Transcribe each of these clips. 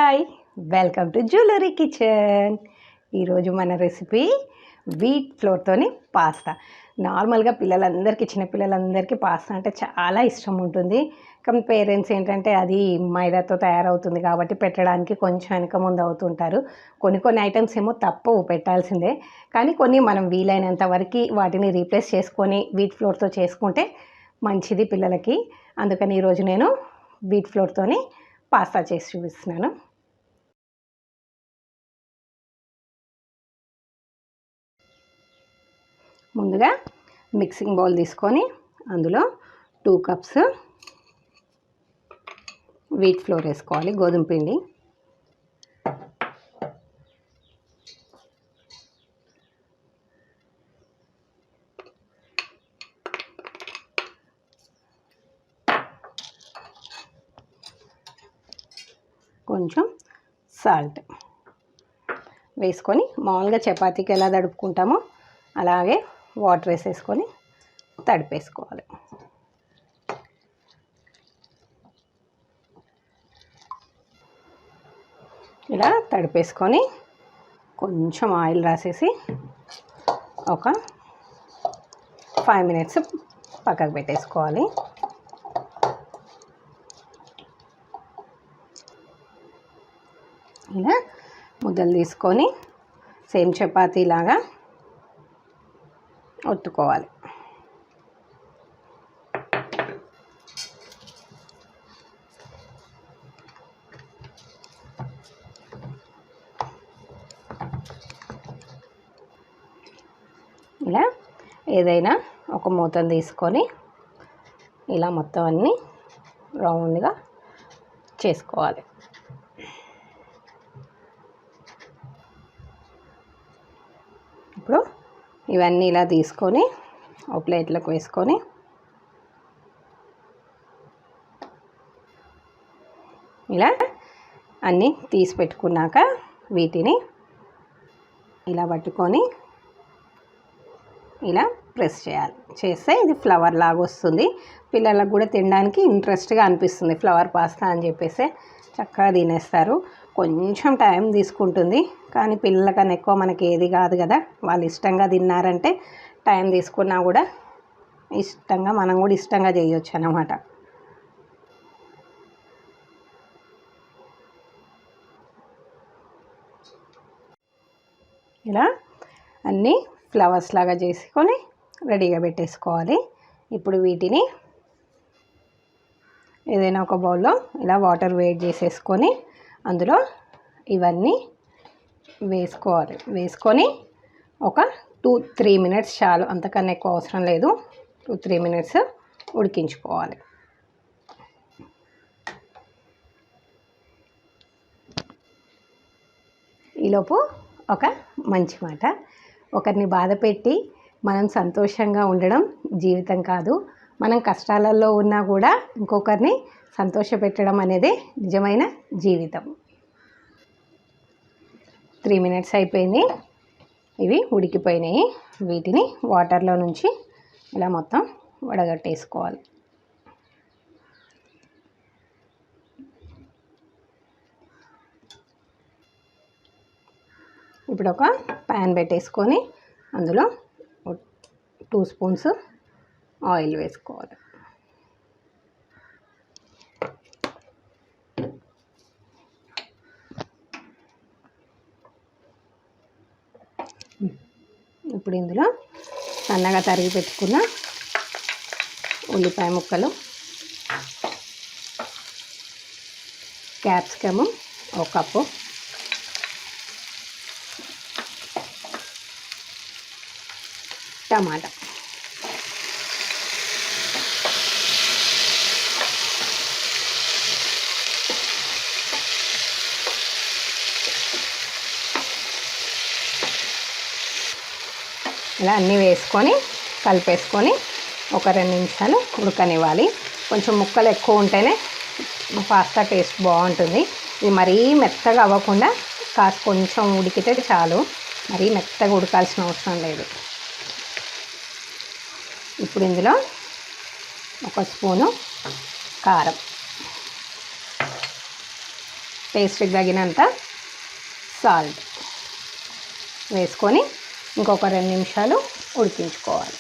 Hi, welcome to jewellery kitchen. ఈరోజు మన recipe wheat ఫ్లోర్తోని pasta. నార్మల్గా పిల్లలందరికీ, చిన్నపిల్లలందరికీ పాస్తా అంటే చాలా ఇష్టం ఉంటుంది. కానీ పేరెంట్స్ ఏంటంటే అది మైదాతో తయారవుతుంది కాబట్టి పెట్టడానికి కొంచెం వెనక ముందు అవుతుంటారు. కొన్ని ఐటమ్స్ ఏమో తప్పవు, పెట్టాల్సిందే. కానీ కొన్ని మనం వీలైనంత వరకు వాటిని రీప్లేస్ చేసుకొని వీట్ ఫ్లోర్తో చేసుకుంటే మంచిది పిల్లలకి. అందుకని ఈరోజు నేను వీట్ ఫ్లోర్తోని పాస్తా చేసి చూపిస్తున్నాను. ముందుగా మిక్సింగ్ బౌల్ తీసుకొని అందులో 2 కప్స్ వీట్ ఫ్లోర్ వేసుకోవాలి, గోధుమ పిండి. కొంచెం సాల్ట్ వేసుకొని మామూలుగా చపాతీకి ఎలా తడుపుకుంటామో అలాగే వాటర్ వేసేసుకొని తడిపేసుకోవాలి. ఇలా తడిపేసుకొని కొంచెం ఆయిల్ రాసేసి ఒక 5 మినిట్స్ పక్కకు పెట్టేసుకోవాలి. ఇలా ముద్దలు తీసుకొని సేమ్ చపాతీలాగా ఒత్తుకోవాలి. ఇలా ఏదైనా ఒక మూతను తీసుకొని ఇలా మొత్తం అన్నీ రౌండ్గా చేసుకోవాలి. ఇప్పుడు ఇవన్నీ ఇలా తీసుకొని ఒక ప్లేట్లోకి వేసుకొని ఇలా అన్నీ తీసి పెట్టుకున్నాక వీటిని ఇలా పట్టుకొని ఇలా ప్రెస్ చేయాలి. చేస్తే ఇది ఫ్లవర్ లాగా వస్తుంది. పిల్లలకు కూడా తినడానికి ఇంట్రెస్ట్గా అనిపిస్తుంది. ఫ్లవర్ పాస్తా అని చెప్పేసి చక్కగా తినేస్తారు. కొంచెం టైం తీసుకుంటుంది, కానీ పిల్లలకన్నా ఎక్కువ మనకి ఏది కాదు కదా. వాళ్ళు ఇష్టంగా తిన్నారంటే టైం తీసుకున్నా కూడా ఇష్టంగా మనం కూడా ఇష్టంగా చేయొచ్చు అన్నమాట. ఇలా అన్నీ ఫ్లవర్స్ లాగా చేసుకొని రెడీగా పెట్టేసుకోవాలి. ఇప్పుడు వీటిని ఏదైనా ఒక బౌల్లో ఇలా వాటర్ వేడి చేసేసుకొని అందులో ఇవన్నీ వేసుకోవాలి. వేసుకొని ఒక 2-3 మినిట్స్ చాలు, అంతకన్నా ఎక్కువ అవసరం లేదు. 2-3 మినిట్స్ ఉడికించుకోవాలి. ఈలోపు ఒక మంచి మాట, ఒకరిని బాధ పెట్టి మనం సంతోషంగా ఉండడం జీవితం కాదు. మనం కష్టాలలో ఉన్నా కూడా ఇంకొకరిని సంతోషపెట్టడం అనేది నిజమైన జీవితం. 3 మినిట్స్ అయిపోయింది, ఇవి ఉడికిపోయినాయి. వీటిని వాటర్లో నుంచి ఇలా మొత్తం వడగట్టేసుకోవాలి. ఇప్పుడు ఒక ప్యాన్ పెట్టేసుకొని అందులో 2 స్పూన్స్ ఆయిల్ వేసుకోవాలి. ఇప్పుడు ఇందులో సన్నగా తరిగి పెట్టుకున్న ఉల్లిపాయ ముక్కలు, క్యాప్సికము 1 కప్పు, టమాటా, ఇలా అన్నీ వేసుకొని కలిపేసుకొని ఒక 2 నిమిషాలు ఉడకనివ్వాలి. కొంచెం ముక్కలు ఎక్కువ ఉంటేనే పాస్తా టేస్ట్ బాగుంటుంది. ఇది మరీ మెత్తగా అవ్వకుండా కాస్త కొంచెం ఉడికితే చాలు, మరీ మెత్తగా ఉడకాల్సిన అవసరం లేదు. ఇప్పుడు ఇందులో 1 స్పూను కారం, టేస్ట్కి తగినంత సాల్ట్ వేసుకొని ఇంకొక 2 నిమిషాలు ఉడికించుకోవాలి.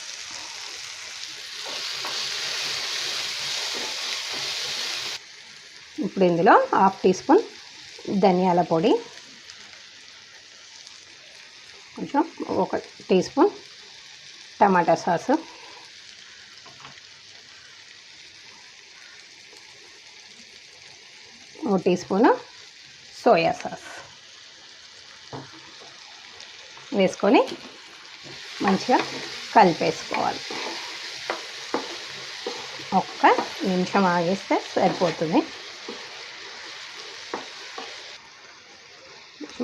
ఇప్పుడు ఇందులో 1/2 టీ స్పూన్ ధనియాల పొడి, కొంచెం 1 టీ స్పూన్ టమాటా sauce, 1 teaspoon soya sauce వేసుకొని మంచిగా కలిపేసుకోవాలి. ఒక్క నిమిషం ఆగేస్తే సరిపోతుంది.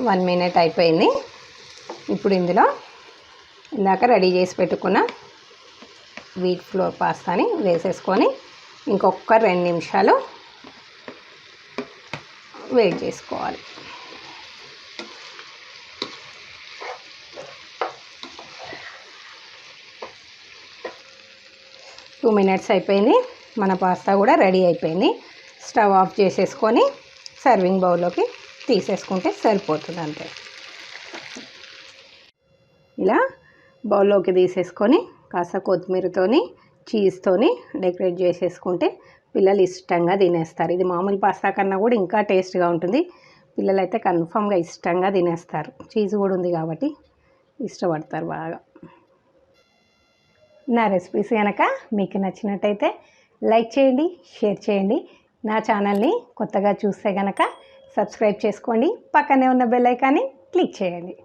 1 మినిట్ అయిపోయింది. ఇప్పుడు ఇందులో ఇందాక రెడీ చేసి పెట్టుకున్న వీట్ ఫ్లోర్ పాస్తాని వేసేసుకొని ఇంకొక 2 నిమిషాలు వెయిట్ చేసుకోవాలి. 2 మినిట్స్ అయిపోయింది. మన పాస్తా కూడా రెడీ అయిపోయింది. స్టవ్ ఆఫ్ చేసేసుకొని సర్వింగ్ బౌల్లోకి తీసేసుకుంటే సరిపోతుంది అంతే. ఇలా బౌల్లోకి తీసేసుకొని కాస్త కొత్తిమీరతోని చీజ్తోని డెకరేట్ చేసేసుకుంటే పిల్లలు ఇష్టంగా తినేస్తారు. ఇది మామూలు పాస్తా కన్నా కూడా ఇంకా టేస్ట్గా ఉంటుంది. పిల్లలైతే కన్ఫామ్గా ఇష్టంగా తినేస్తారు. చీజ్ కూడా ఉంది కాబట్టి ఇష్టపడతారు బాగా. నా రెసిపీస్ కనుక మీకు నచ్చినట్టయితే లైక్ చేయండి, షేర్ చేయండి. నా ఛానల్ని కొత్తగా చూస్తే కనుక సబ్స్క్రైబ్ చేసుకోండి. పక్కనే ఉన్న బెల్ ఐకాన్ని క్లిక్ చేయండి.